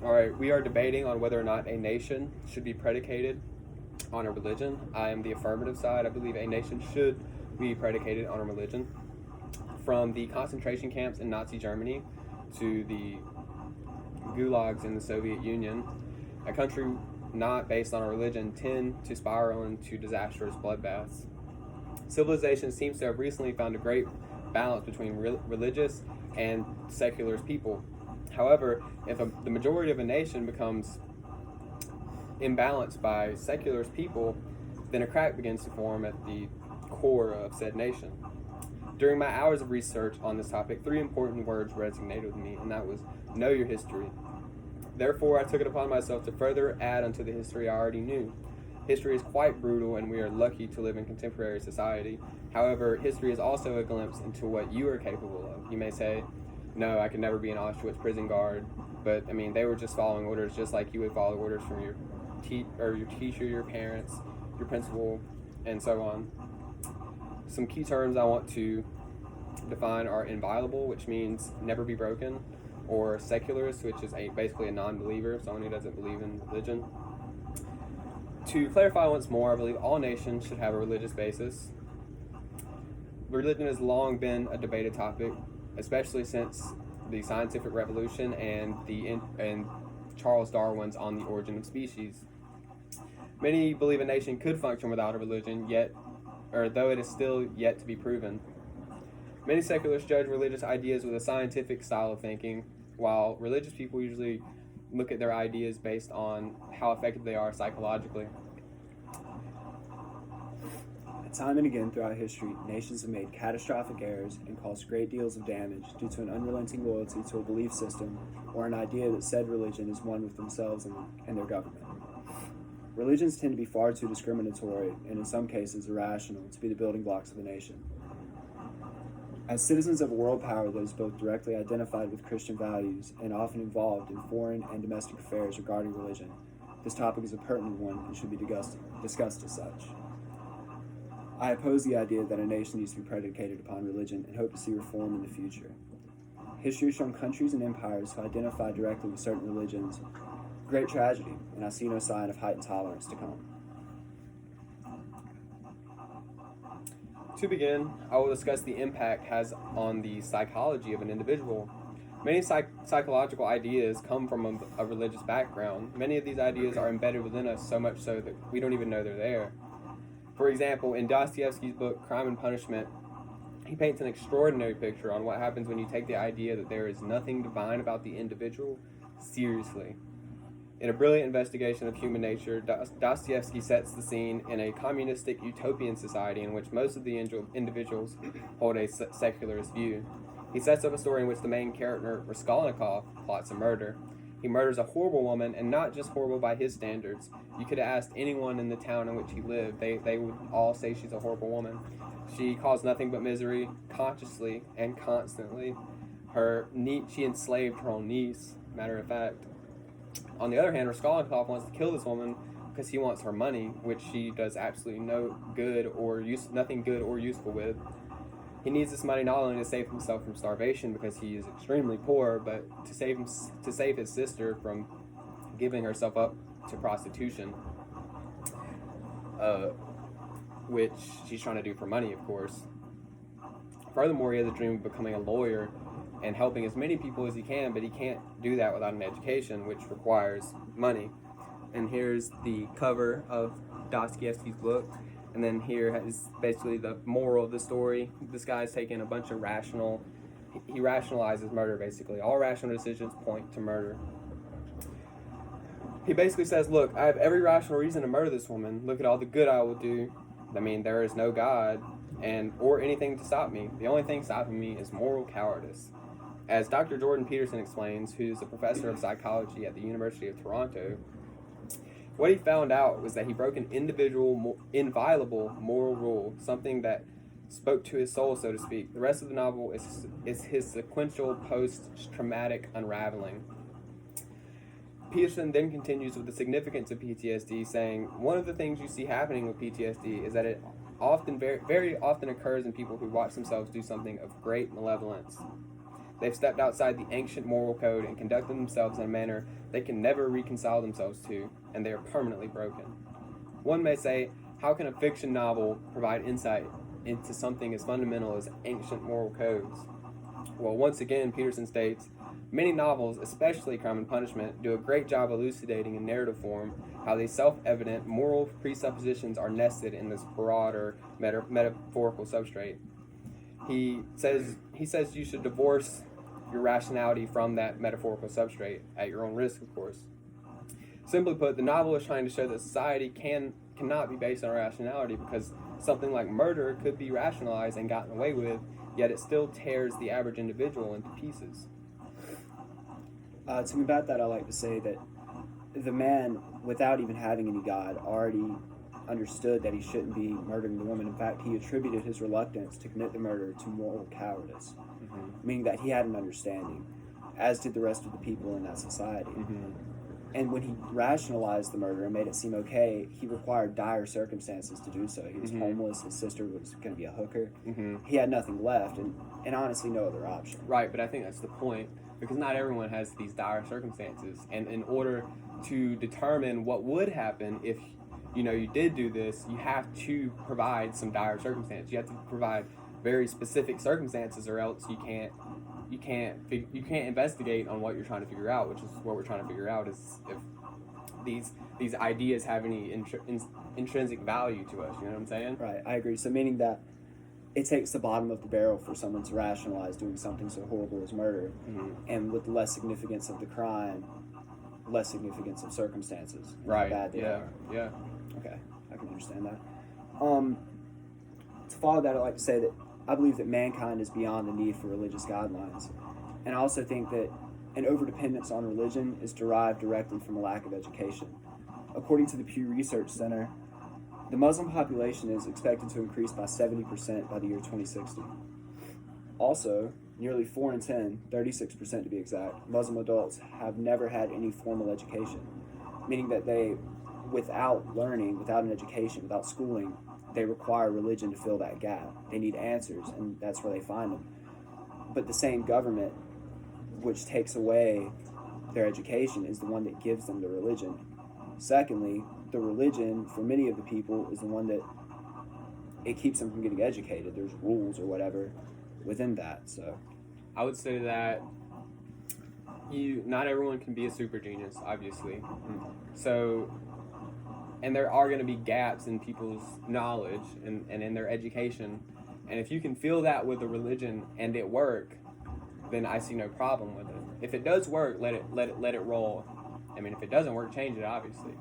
All right, we are debating on whether or not a nation should be predicated on a religion. I am the affirmative side. I believe a nation should be predicated on a religion. From the concentration camps in Nazi Germany to the gulags in the Soviet Union, a country not based on a religion tend to spiral into disastrous bloodbaths. Civilization seems to have recently found a great balance between religious and secular people. However, if the majority of a nation becomes imbalanced by secular people, then a crack begins to form at the core of said nation. During my hours of research on this topic, 3 important words resonated with me, and that was know your history. Therefore, I took it upon myself to further add unto the history I already knew. History is quite brutal, and we are lucky to live in contemporary society. However, history is also a glimpse into what you are capable of. You may say, no, I could never be an Auschwitz prison guard, but I mean, they were just following orders just like you would follow orders from your teacher, your parents, your principal, and so on. Some key terms I want to define are inviolable, which means never be broken, or secularist, which is basically a non-believer, someone who doesn't believe in religion. To clarify once more, I believe all nations should have a religious basis. Religion has long been a debated topic, especially since the scientific revolution and Charles Darwin's On the Origin of Species. Many believe a nation could function without a religion, though it is still yet to be proven. Many secularists judge religious ideas with a scientific style of thinking, while religious people usually look at their ideas based on how effective they are psychologically. Time and again throughout history, nations have made catastrophic errors and caused great deals of damage due to an unrelenting loyalty to a belief system or an idea that said religion is one with themselves and their government. Religions tend to be far too discriminatory and in some cases irrational to be the building blocks of a nation. As citizens of a world power that is both directly identified with Christian values and often involved in foreign and domestic affairs regarding religion, this topic is a pertinent one and should be discussed as such. I oppose the idea that a nation needs to be predicated upon religion and hope to see reform in the future. History has shown countries and empires who identify directly with certain religions great tragedy, and I see no sign of heightened tolerance to come. To begin, I will discuss the impact it has on the psychology of an individual. Many psychological ideas come from a religious background. Many of these ideas are embedded within us so much so that we don't even know they're there. For example, in Dostoevsky's book, Crime and Punishment, he paints an extraordinary picture on what happens when you take the idea that there is nothing divine about the individual seriously. In a brilliant investigation of human nature, Dostoevsky sets the scene in a communistic utopian society in which most of the individuals hold a secularist view. He sets up a story in which the main character, Raskolnikov, plots a murder. He murders a horrible woman, and not just horrible by his standards. You could have asked anyone in the town in which he lived. They would all say she's a horrible woman. She caused nothing but misery, consciously and constantly. She enslaved her own niece, matter of fact. On the other hand, Raskolnikov wants to kill this woman because he wants her money, which she does absolutely nothing good or useful with. He needs this money not only to save himself from starvation because he is extremely poor, but to save his sister from giving herself up to prostitution, which she's trying to do for money, of course. Furthermore, he has a dream of becoming a lawyer and helping as many people as he can, but he can't do that without an education, which requires money. And here's the cover of Dostoevsky's book. And then here is basically the moral of the story. This guy's taking a bunch of he rationalizes murder, basically. All rational decisions point to murder. He basically says, look, I have every rational reason to murder this woman. Look at all the good I will do. I mean, there is no God or anything to stop me. The only thing stopping me is moral cowardice. As Dr. Jordan Peterson explains, who's a professor of psychology at the University of Toronto, what he found out was that he broke an inviolable moral rule, something that spoke to his soul, so to speak. The rest of the novel is his sequential post-traumatic unraveling. Peterson then continues with the significance of PTSD, saying, one of the things you see happening with PTSD is that it very often occurs in people who watch themselves do something of great malevolence. They've stepped outside the ancient moral code and conducted themselves in a manner they can never reconcile themselves to, and they are permanently broken. One may say, how can a fiction novel provide insight into something as fundamental as ancient moral codes? Well, once again, Peterson states, many novels, especially Crime and Punishment, do a great job elucidating in narrative form how these self-evident moral presuppositions are nested in this broader metaphorical substrate. He says you should divorce your rationality from that metaphorical substrate at your own risk, of course. Simply put, the novel is trying to show that society cannot be based on rationality, because something like murder could be rationalized and gotten away with, yet it still tears the average individual into pieces. To combat that, I like to say that the man, without even having any God, already understood that he shouldn't be murdering the woman. In fact, he attributed his reluctance to commit the murder to moral cowardice, meaning that he had an understanding, as did the rest of the people in that society. And when he rationalized the murder and made it seem okay, he required dire circumstances to do so. He was homeless, his sister was going to be a hooker. He had nothing left, and honestly no other option. Right, but I think that's the point, because not everyone has these dire circumstances, and in order to determine what would happen if you did do this, you have to provide some dire circumstances. You have to provide very specific circumstances, or else you can't investigate on what you're trying to figure out, which is what we're trying to figure out, is if these ideas have any intrinsic value to us. You know what I'm saying? Right, I agree. So meaning that it takes the bottom of the barrel for someone to rationalize doing something so horrible as murder, and with less significance of the crime, less significance of circumstances. Right. How bad they are. Yeah. Okay, I can understand that. To follow that, I'd like to say that I believe that mankind is beyond the need for religious guidelines. And I also think that an overdependence on religion is derived directly from a lack of education. According to the Pew Research Center, the Muslim population is expected to increase by 70% by the year 2060. Also, nearly 4 in 10, 36% to be exact, Muslim adults have never had any formal education, meaning that they, without learning, without an education, without schooling, they require religion to fill that gap. They need answers, and that's where they find them. But the same government which takes away their education is the one that gives them the religion. Secondly, the religion, for many of the people, is the one that it keeps them from getting educated. There's rules or whatever within that. So I would say that not everyone can be a super genius, obviously. So, and there are going to be gaps in people's knowledge and in their education. And if you can fill that with a religion and it work, then I see no problem with it. If it does work, let it roll. I mean, if it doesn't work, change it, obviously.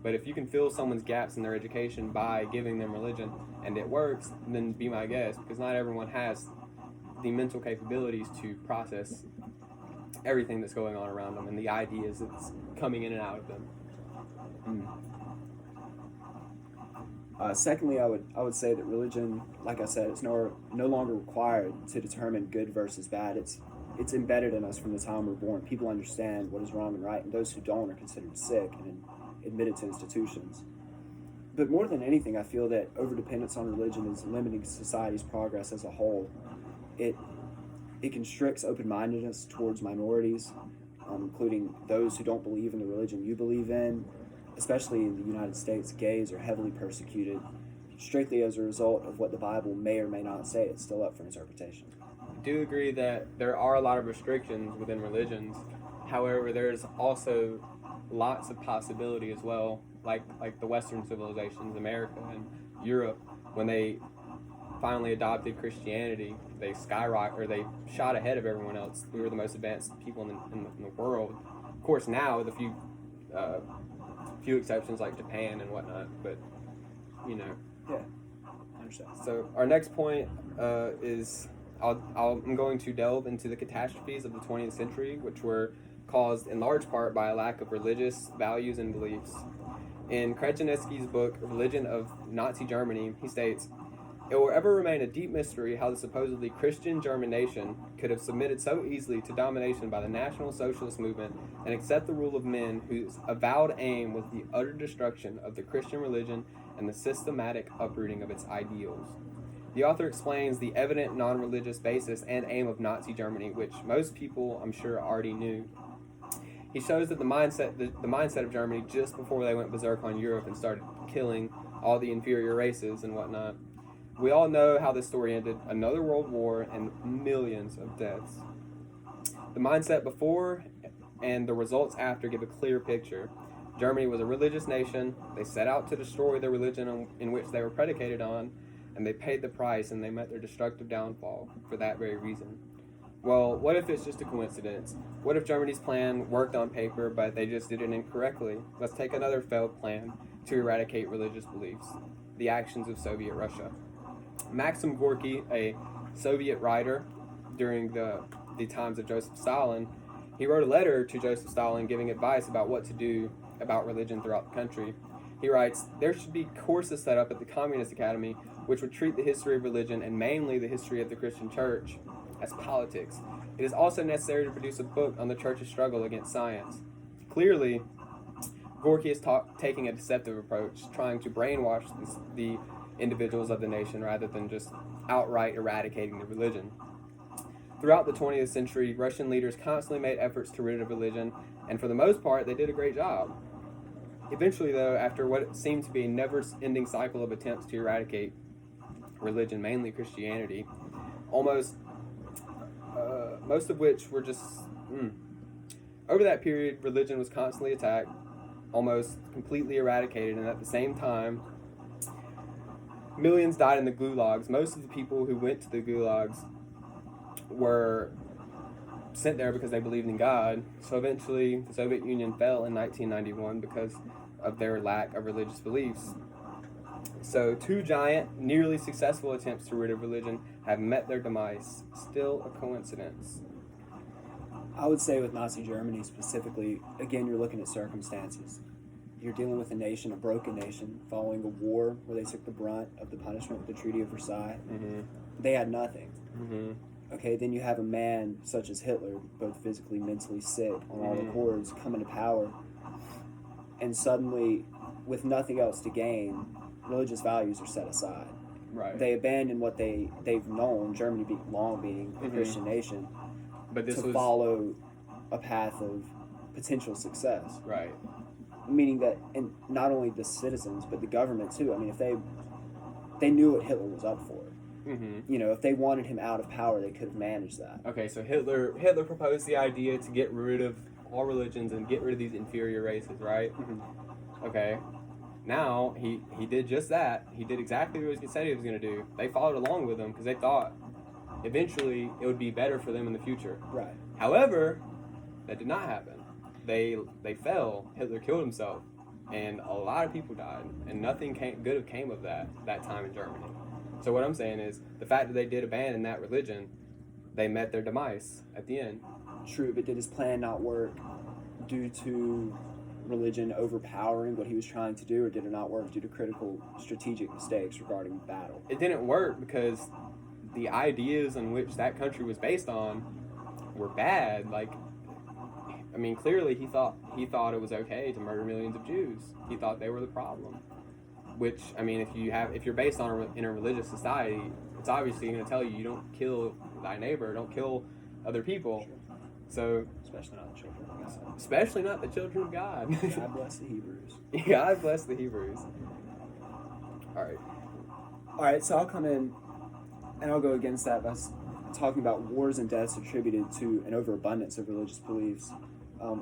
But if you can fill someone's gaps in their education by giving them religion and it works, then be my guest, because not everyone has the mental capabilities to process everything that's going on around them and the ideas that's coming in and out of them. Secondly, I would say that religion, like I said, it's no longer required to determine good versus bad. It's embedded in us from the time we're born. People understand what is wrong and right, and those who don't are considered sick and admitted to institutions. But more than anything, I feel that overdependence on religion is limiting society's progress as a whole. It constricts open-mindedness towards minorities, including those who don't believe in the religion you believe in. Especially in the United States, gays are heavily persecuted, strictly as a result of what the Bible may or may not say. It's still up for interpretation. I do agree that there are a lot of restrictions within religions. However, there's also lots of possibility as well, like the Western civilizations, America and Europe, when they finally adopted Christianity, they shot ahead of everyone else. We were the most advanced people in the world. Of course, now with a few exceptions like Japan and whatnot, but Yeah, I understand. So our next point is I'm going to delve into the catastrophes of the 20th century, which were caused in large part by a lack of religious values and beliefs. In Kretinsky's book, Religion of Nazi Germany, he states, "It will ever remain a deep mystery how the supposedly Christian German nation could have submitted so easily to domination by the National Socialist movement and accept the rule of men whose avowed aim was the utter destruction of the Christian religion and the systematic uprooting of its ideals. The author explains the evident non-religious basis and aim of Nazi Germany, which most people, I'm sure, already knew. He shows that the mindset of Germany just before they went berserk on Europe and started killing all the inferior races and whatnot. We all know how this story ended: another world war and millions of deaths. The mindset before and the results after give a clear picture. Germany was a religious nation. They set out to destroy the religion in which they were predicated on, and they paid the price, and they met their destructive downfall for that very reason. Well, what if it's just a coincidence? What if Germany's plan worked on paper, but they just did it incorrectly? Let's take another failed plan to eradicate religious beliefs: the actions of Soviet Russia. Maxim Gorky, a Soviet writer during the times of Joseph Stalin, he wrote a letter to Joseph Stalin giving advice about what to do about religion throughout the country. He writes, "There should be courses set up at the Communist Academy which would treat the history of religion, and mainly the history of the Christian church, as politics. It is also necessary to produce a book on the church's struggle against science." Clearly, Gorky is taking a deceptive approach, trying to brainwash the individuals of the nation rather than just outright eradicating the religion. Throughout the 20th century, Russian leaders constantly made efforts to rid of religion, and for the most part, they did a great job. Eventually, though, after what seemed to be a never-ending cycle of attempts to eradicate religion, mainly Christianity, most of which were just... Over that period, religion was constantly attacked, almost completely eradicated, and at the same time, millions died in the gulags. Most of the people who went to the gulags were sent there because they believed in God. So eventually, the Soviet Union fell in 1991 because of their lack of religious beliefs. So 2 giant, nearly successful attempts to rid of religion have met their demise. Still a coincidence. I would say with Nazi Germany specifically, again, you're looking at circumstances. You're dealing with a nation, a broken nation, following a war where they took the brunt of the punishment with the Treaty of Versailles. Mm-hmm. They had nothing. Mm-hmm. Okay, then you have a man such as Hitler, both physically, mentally sick, on all the cords, coming to power, and suddenly, with nothing else to gain, religious values are set aside. Right. They abandon what they've known, Germany being a Christian nation, but this to was... follow a path of potential success. Right. Meaning that, and not only the citizens, but the government too. I mean, if they knew what Hitler was up for. Mm-hmm. You know, if they wanted him out of power, they could have managed that. Okay, so Hitler proposed the idea to get rid of all religions and get rid of these inferior races, right? Mm-hmm. Okay. Now, he did just that. He did exactly what he said he was going to do. They followed along with him because they thought eventually it would be better for them in the future. Right. However, that did not happen. They fell. Hitler killed himself, and a lot of people died, and nothing good came of that time in Germany. So what I'm saying is, the fact that they did abandon that religion, they met their demise at the end. True, but did his plan not work due to religion overpowering what he was trying to do, or did it not work due to critical strategic mistakes regarding battle? It didn't work because the ideas on which that country was based on were bad. Like, I mean, clearly he thought it was okay to murder millions of Jews. He thought they were the problem. Which, I mean, if you're based in a religious society, it's obviously going to tell you don't kill thy neighbor, don't kill other people. Sure. So, Especially not the children of God. Especially not the children of God. God bless the Hebrews. God bless the Hebrews. All right, so I'll come in and I'll go against that by talking about wars and deaths attributed to an overabundance of religious beliefs.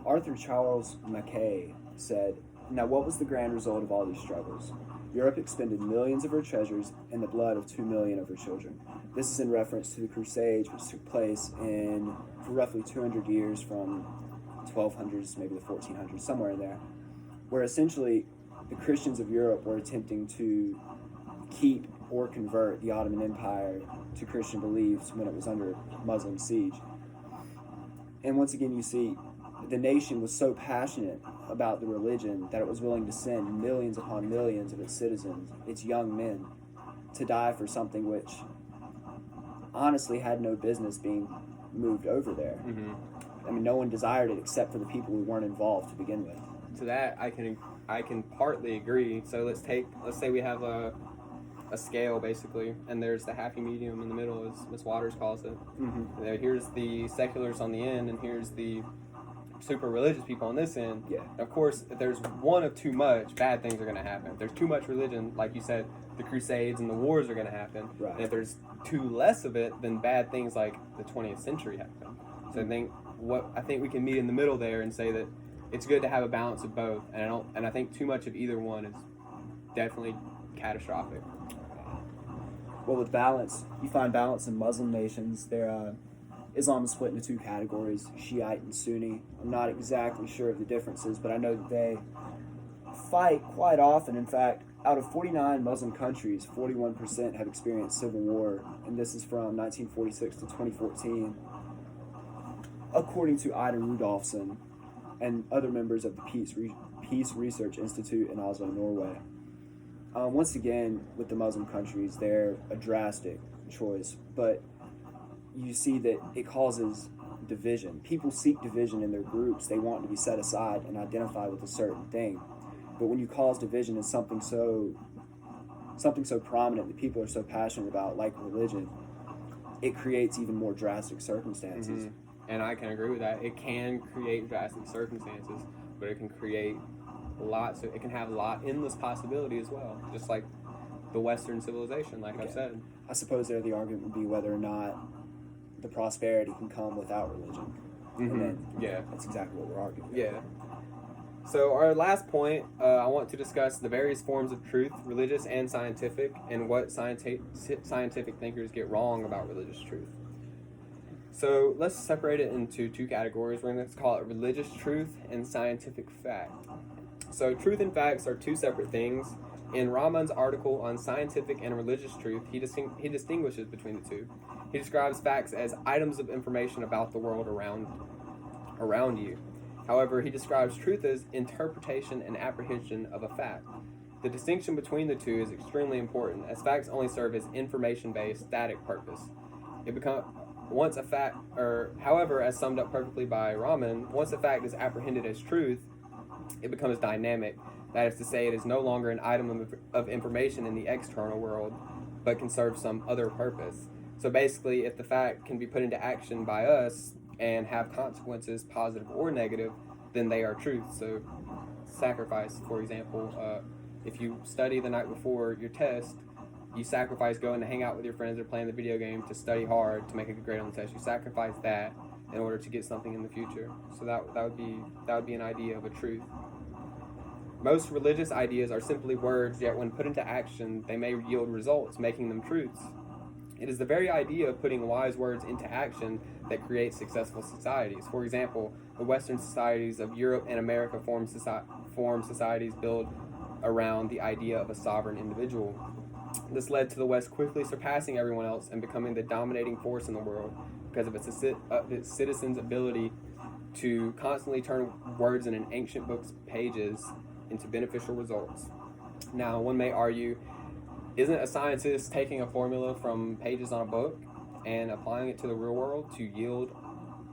Arthur Charles Mackay said, "Now what was the grand result of all these struggles? Europe expended millions of her treasures and the blood of 2 million of her children." This is in reference to the Crusades, which took place for roughly 200 years, from 1200s, maybe the 1400s, somewhere in there, where essentially the Christians of Europe were attempting to keep or convert the Ottoman Empire to Christian beliefs when it was under Muslim siege. And once again, you see, the nation was so passionate about the religion that it was willing to send millions upon millions of its citizens, its young men, to die for something which honestly had no business being moved over there. Mm-hmm. I mean, no one desired it except for the people who weren't involved to begin with. To that, I can partly agree. So let's say we have a scale basically, and there's the happy medium in the middle, as Miss Waters calls it. Mm-hmm. Here's the seculars on the end, and here's the super religious people on this end. Yeah. Of course, if there's one of too much, bad things are going to happen. If there's too much religion, like you said, the Crusades and the wars are going to happen. Right. And if there's too less of it, then bad things like the 20th century happen. So I think we can meet in the middle there and say that it's good to have a balance of both. And I think too much of either one is definitely catastrophic. Well, with balance, you find balance in Muslim nations. Islam is split into two categories, Shiite and Sunni. I'm not exactly sure of the differences, but I know that they fight quite often. In fact, out of 49 Muslim countries, 41% have experienced civil war, and this is from 1946 to 2014, according to Ida Rudolphson and other members of the Peace Research Institute in Oslo, Norway. Once again, with the Muslim countries, they're a drastic choice, but you see that it causes division. People seek division in their groups. They want to be set aside and identify with a certain thing. But when you cause division in something so prominent that people are so passionate about, like religion, it creates even more drastic circumstances. Mm-hmm. And I can agree with that. It can create drastic circumstances, but it can create lots. It can have endless possibility as well, just like the Western civilization, like I've said. I suppose there the argument would be whether or not the prosperity can come without religion. Mm-hmm. And then, yeah, that's exactly what we're arguing. Yeah. So our last point, I want to discuss the various forms of truth, religious and scientific, and what scientific thinkers get wrong about religious truth. So let's separate it into two categories. We're going to call it religious truth and scientific fact. So truth and facts are two separate things. In Rahman's article on scientific and religious truth, he distinguishes between the two. He describes facts as items of information about the world around you. However, he describes truth as interpretation and apprehension of a fact. The distinction between the two is extremely important, as facts only serve as information-based, static purpose. However, as summed up perfectly by Rahman, once a fact is apprehended as truth, it becomes dynamic. That is to say, it is no longer an item of information in the external world, but can serve some other purpose. So basically, if the fact can be put into action by us and have consequences, positive or negative, then they are truth. So sacrifice, for example, if you study the night before your test, you sacrifice going to hang out with your friends or playing the video game to study hard to make a good grade on the test. You sacrifice that in order to get something in the future. So that would be an idea of a truth. Most religious ideas are simply words, yet when put into action, they may yield results, making them truths. It is the very idea of putting wise words into action that creates successful societies. For example, the Western societies of Europe and America form societies built around the idea of a sovereign individual. This led to the West quickly surpassing everyone else and becoming the dominating force in the world because of its citizens' ability to constantly turn words in an ancient book's pages into beneficial results. Now, one may argue, isn't a scientist taking a formula from pages on a book and applying it to the real world to yield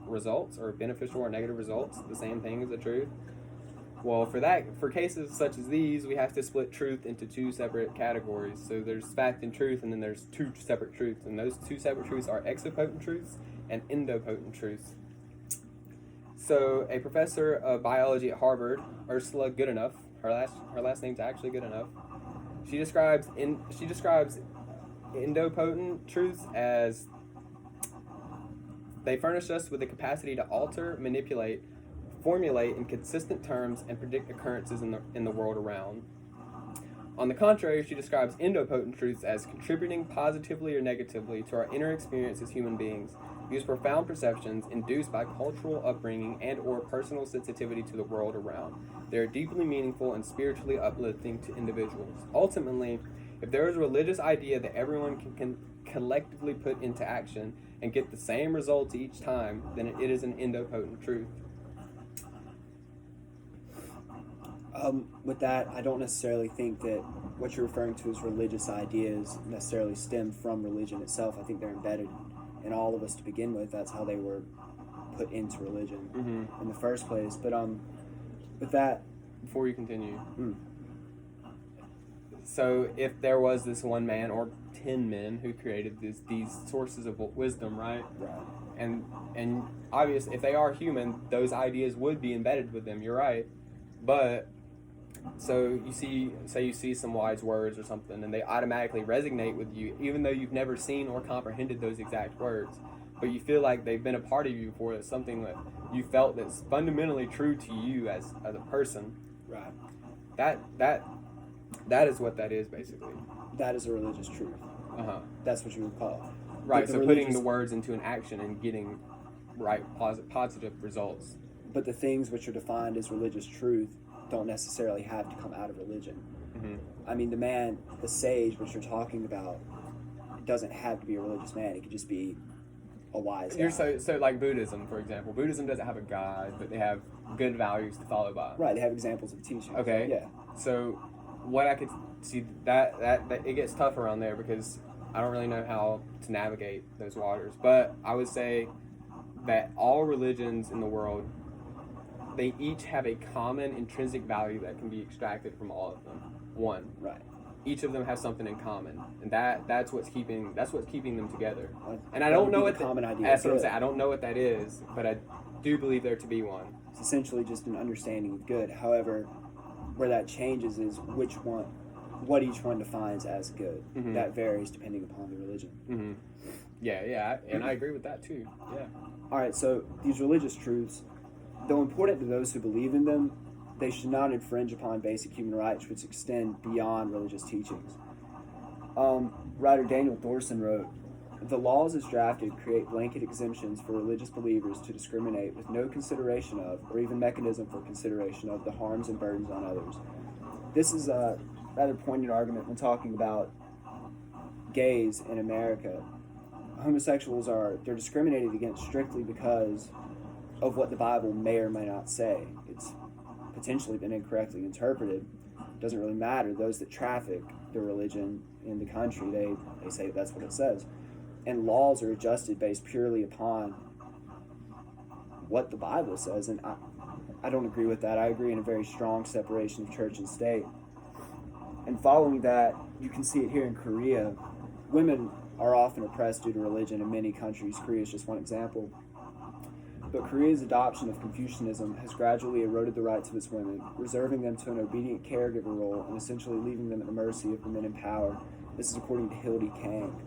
results, or beneficial or negative results, the same thing as the truth? Well, for cases such as these, we have to split truth into two separate categories. So there's fact and truth, and then there's two separate truths. And those two separate truths are exopotent truths and endopotent truths. So a professor of biology at Harvard, Ursula Goodenough, her last name's actually Goodenough, she describes endopotent truths as they furnish us with the capacity to alter, manipulate, formulate in consistent terms, and predict occurrences in the world around. On the contrary, she describes endopotent truths as contributing positively or negatively to our inner experience as human beings, use profound perceptions induced by cultural upbringing and or personal sensitivity to the world around. They are deeply meaningful and spiritually uplifting to individuals. Ultimately, if there is a religious idea that everyone can collectively put into action and get the same results each time, then it is an endopotent truth. With that, I don't necessarily think that what you're referring to as religious ideas necessarily stem from religion itself. I think they're embedded in all of us to begin with. That's how they were put into religion in the first place. But with that, before you continue, So if there was this one man or 10 men who created these sources of wisdom, right? Right. And obviously, if they are human, those ideas would be embedded with them. You're right, but so you see some wise words or something, and they automatically resonate with you, even though you've never seen or comprehended those exact words. But you feel like they've been a part of you before. It's something that you felt that's fundamentally true to you as a person. Right. That is what that is, basically. That is a religious truth. That's what you would call it. Right. So putting the words into an action and getting positive results. But the things which are defined as religious truth don't necessarily have to come out of religion. Mm-hmm. I mean, the sage, which you're talking about, doesn't have to be a religious man. It could just be a wise guy. So like Buddhism, for example. Buddhism doesn't have a god, but they have good values to follow by. Right. They have examples of teaching. Okay. Yeah. So what I could see that it gets tough around there because I don't really know how to navigate those waters. But I would say that all religions in the world, they each have a common intrinsic value that can be extracted from all of them. One. Right. Each of them has something in common, and that's what's keeping them together. And I That don't would know be what the common idea. That's what I'm saying. I don't know what that is, but I do believe there to be one. It's essentially just an understanding of good. However, where that changes is what each one defines as good. Mm-hmm. That varies depending upon the religion. Mm-hmm. Yeah, and I agree with that too. Yeah. All right, so these religious truths, though important to those who believe in them, they should not infringe upon basic human rights which extend beyond religious teachings. Writer Daniel Thorson wrote, "The laws as drafted create blanket exemptions for religious believers to discriminate with no consideration of, or even mechanism for consideration of, the harms and burdens on others." This is a rather poignant argument when talking about gays in America. Homosexuals they're discriminated against strictly because of what the Bible may or may not say. It's potentially been incorrectly interpreted. It doesn't really matter. Those that traffic the religion in the country, they say that's what it says. And laws are adjusted based purely upon what the Bible says. And I don't agree with that. I agree in a very strong separation of church and state. And following that, you can see it here in Korea. Women are often oppressed due to religion in many countries. Korea is just one example. But Korea's adoption of Confucianism has gradually eroded the rights of its women, reserving them to an obedient caregiver role and essentially leaving them at the mercy of the men in power. This is according to Hildy Kang.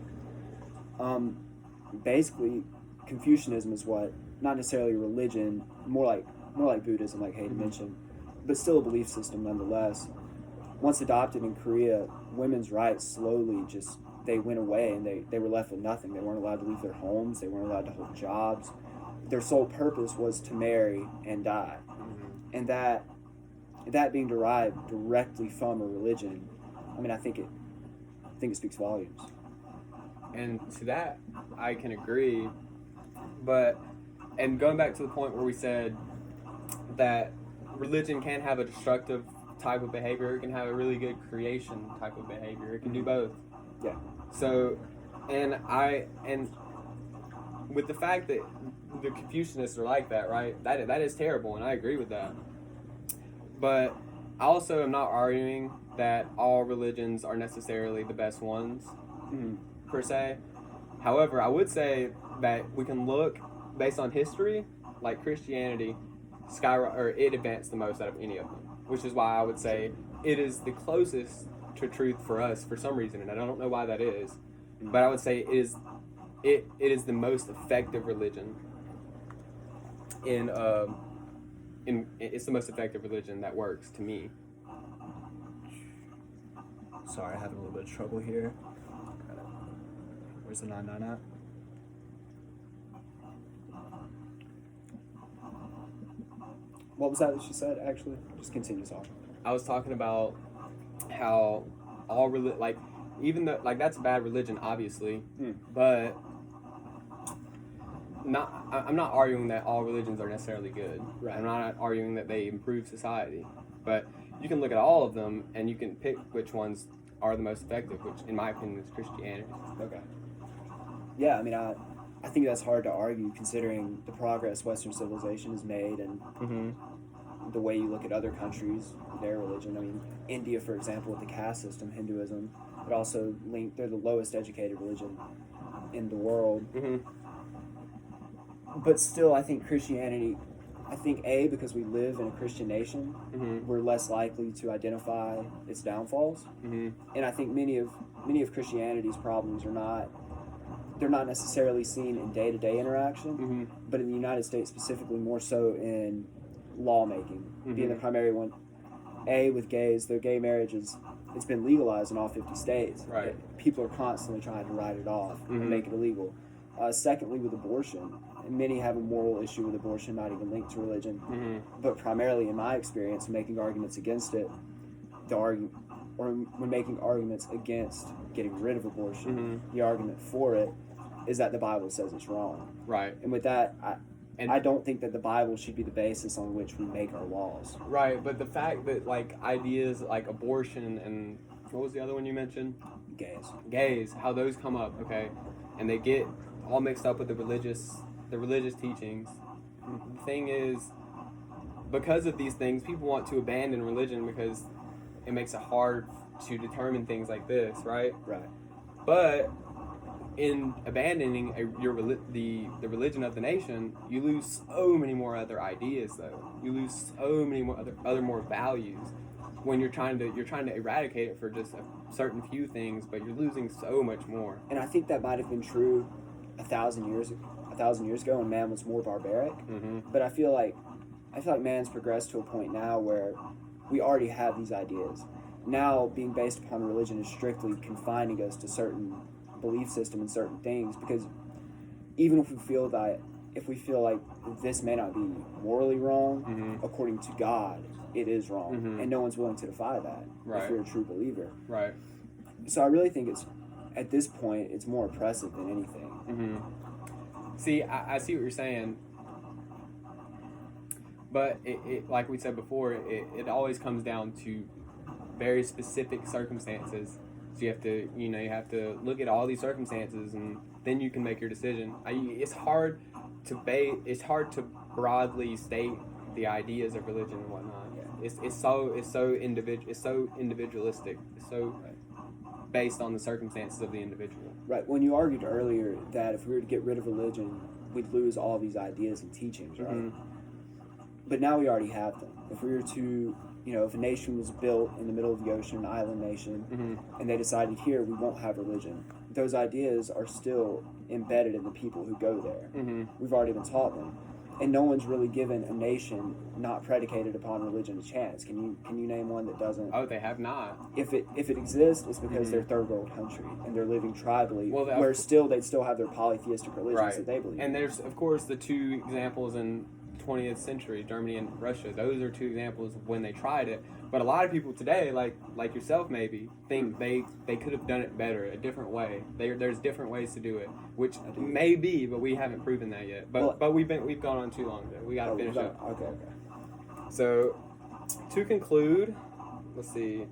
Basically, Confucianism is not necessarily religion, more like Buddhism, like Hayden mentioned, but still a belief system nonetheless. Once adopted in Korea, women's rights slowly they went away, and they were left with nothing. They weren't allowed to leave their homes. They weren't allowed to hold jobs. Their sole purpose was to marry and die. And that being derived directly from a religion, I mean, I think it speaks volumes. And to that, I can agree. And going back to the point where we said that religion can have a destructive type of behavior, it can have a really good creation type of behavior. It can do both. Yeah. So, and with the fact that the Confucianists are like that, right? That is terrible, and I agree with that. But I also am not arguing that all religions are necessarily the best ones, per se. However, I would say that we can look based on history, like Christianity, it advanced the most out of any of them, which is why I would say it is the closest to truth for us for some reason, and I don't know why that is, but I would say it is the most effective religion. It's the most effective religion that works to me. Sorry, having a little bit of trouble here. Where's the 99 at? What was that she said, actually? Just continue talking. I was talking about how all even though that's bad religion, obviously, but I'm not arguing that all religions are necessarily good. Right. I'm not arguing that they improve society, but you can look at all of them and you can pick which ones are the most effective, which in my opinion is Christianity. Okay. Yeah, I mean, I think that's hard to argue considering the progress Western civilization has made and the way you look at other countries, their religion. I mean, India, for example, with the caste system, Hinduism, it also linked, they're the lowest educated religion in the world. Mm-hmm. But still, I think Christianity, because we live in a Christian nation, Mm-hmm. we're less likely to identify its downfalls. Mm-hmm. And I think many of Christianity's problems they're not necessarily seen in day-to-day interaction, Mm-hmm. but in the United States specifically more so in lawmaking, being the Mm-hmm. primary one. With gays, their gay marriages, it's been legalized in all 50 states. Right. People are constantly trying to write it off Mm-hmm. and make it illegal. Secondly, with abortion, many have a moral issue with abortion, not even linked to religion, Mm-hmm. but primarily in my experience, making arguments against it, when making arguments against getting rid of abortion, Mm-hmm. the argument for it is that the Bible says it's wrong. Right. And with that, And- I don't think that the Bible should be the basis on which we make our laws. Right, but the fact that like ideas like abortion and what was the other one you mentioned? Gays, how those come up, okay, and they get all mixed up with the religious teachings. The thing is, because of these things, people want to abandon religion because it makes it hard to determine things like this, right? Right. But in abandoning the religion of the nation, you lose so many more other ideas, though. You lose so many more other more values when you're trying to eradicate it for just a certain few things, but you're losing so much more. And I think that might have been true 1,000 years ago when man was more barbaric. Mm-hmm. But I feel like man's progressed to a point now where we already have these ideas. Now, being based upon religion is strictly confining us to certain belief system and certain things, because even if we feel like this may not be morally wrong, Mm-hmm. according to God, it is wrong, Mm-hmm. and no one's willing to defy that Right. if you're a true believer. Right. So I really think at this point, it's more oppressive than anything. Mm-hmm. See, I see what you're saying, but it like we said before, it always comes down to very specific circumstances. So you have to look at all these circumstances, and then you can make your decision. It's hard to broadly state the ideas of religion and whatnot. Yeah. It's so individualistic. It's so based on the circumstances of the individual. Right. When you argued earlier that if we were to get rid of religion, we'd lose all these ideas and teachings, right? Mm-hmm. But now we already have them. If we were to, if a nation was built in the middle of the ocean, an island nation, Mm-hmm. and they decided here we won't have religion, those ideas are still embedded in the people who go there. Mm-hmm. We've already been taught them. And no one's really given a nation not predicated upon religion a chance. Can you name one that doesn't? Oh, they have not. If it exists, it's because Mhm. they're third world country and they're living tribally, Well, where they still have their polytheistic religions Right. that they believe in. And there's, of course, the two examples in 20th century, Germany and Russia. Those are two examples of when they tried it. But a lot of people today, like yourself maybe, think they could have done it better, a different way. There's different ways to do it, which may be, but we haven't proven that yet. But we've gone on too long though. We got to finish up. Okay. So, to conclude, let's see.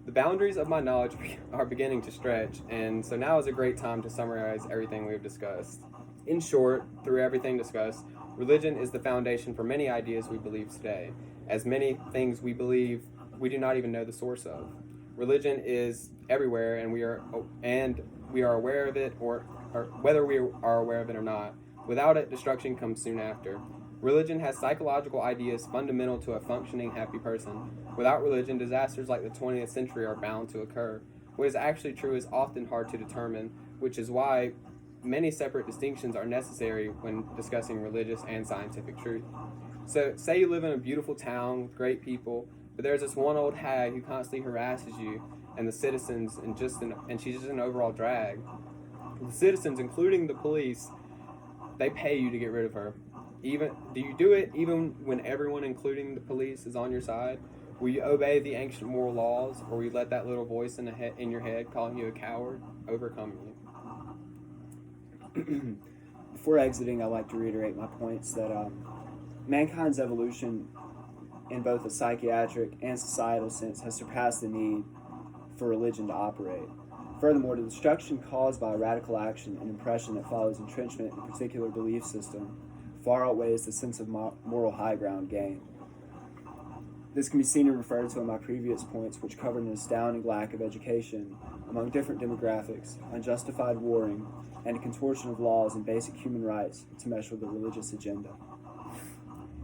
The boundaries of my knowledge are beginning to stretch, and so now is a great time to summarize everything we've discussed. In short, through everything discussed, religion is the foundation for many ideas we believe today. As many things we believe, we do not even know the source of. Religion is everywhere, and we are aware of it, or whether we are aware of it or not. Without it, destruction comes soon after. Religion has psychological ideas fundamental to a functioning, happy person. Without religion, disasters like the 20th century are bound to occur. What is actually true is often hard to determine, which is why many separate distinctions are necessary when discussing religious and scientific truth. So, say you live in a beautiful town with great people, but there's this one old hag who constantly harasses you and the citizens, and she's just an overall drag. The citizens, including the police, they pay you to get rid of her. Do you do it even when everyone, including the police, is on your side? Will you obey the ancient moral laws, or will you let that little voice in your head calling you a coward overcome you? Before exiting, I'd like to reiterate my points that mankind's evolution in both a psychiatric and societal sense has surpassed the need for religion to operate. Furthermore, the destruction caused by radical action and impression that follows entrenchment in a particular belief system far outweighs the sense of moral high ground gained. This can be seen and referred to in my previous points, which covered an astounding lack of education among different demographics, unjustified warring, and a contortion of laws and basic human rights to mesh with the religious agenda.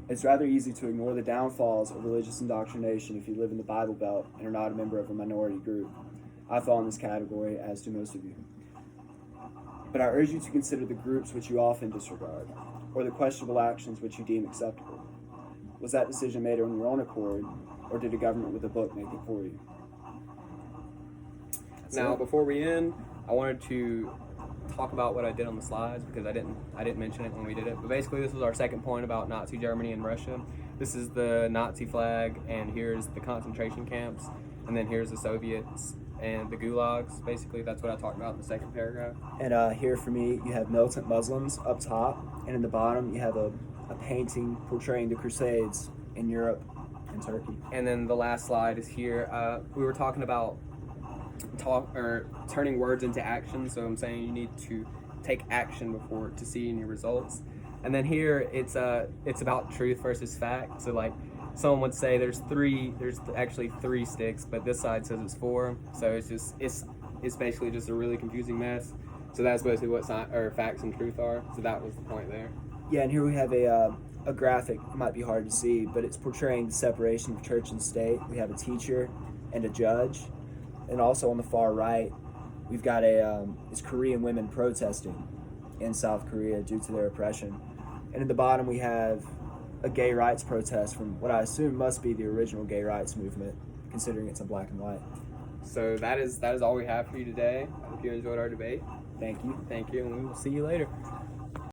It's rather easy to ignore the downfalls of religious indoctrination if you live in the Bible Belt and are not a member of a minority group. I fall in this category, as do most of you. But I urge you to consider the groups which you often disregard, or the questionable actions which you deem acceptable. Was that decision made on your own accord, or did a government with a book make it for you? Now, before we end, I wanted to talk about what I did on the slides because I didn't mention it when we did it. But basically, this was our second point about Nazi Germany and Russia. This is the Nazi flag, and here's the concentration camps, and then here's the Soviets and the gulags. Basically, that's what I talked about in the second paragraph. And here for me, you have militant Muslims up top, and in the bottom, you have a painting portraying the Crusades in Europe and Turkey. And then the last slide is here. We were talking about turning words into action. So I'm saying you need to take action before to see any results. And then here it's about truth versus fact. So like someone would say there's actually three sticks, but this side says it's four. So it's basically just a really confusing mess. So that's basically what facts and truth are. So that was the point there. Yeah, and here we have a graphic. It might be hard to see, but it's portraying the separation of church and state. We have a teacher and a judge. And also on the far right, we've got it's Korean women protesting in South Korea due to their oppression. And at the bottom, we have a gay rights protest from what I assume must be the original gay rights movement, considering it's in black and white. So that is all we have for you today. I hope you enjoyed our debate. Thank you. Thank you, and we will see you later.